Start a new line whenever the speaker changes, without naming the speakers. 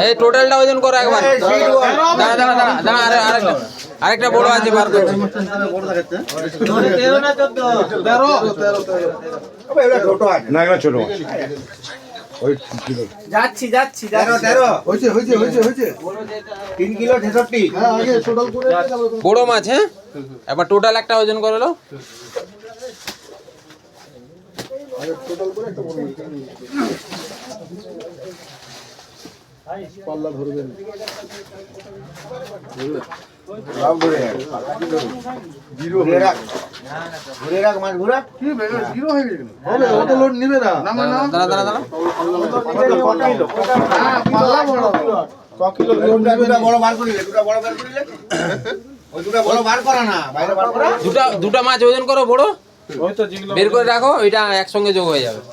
এই টোটালটা ওজন করো একবার। দাঁড়া আরেকটা বড় আছে বার করো।
13 না 14
না এগুলো ছোট
যাচ্ছি 13 হইছে 3 কিলো 66 হ্যাঁ আগে টোটাল করে
বড় মাছ। হ্যাঁ এবার টোটাল একটা ওজন করে নাও।
টোটাল করে একটা বড় পাল্লা ধরবেন লাভ ধরে ঘুরে রাখ মাছ ঘুরা কি জিরো হয়ে গেল হবে অত লোড নিবে না
দাঁড়া
পাল্লা বড় 100 কিলো লোড দুটা বড় বার করিলে ওই দুটা বড় বার করা না বাইরে বার করা
দুটা মাছ ওজন করো বড়, বের করে রাখো, ওইটা একসঙ্গে যোগ হয়ে যাবে।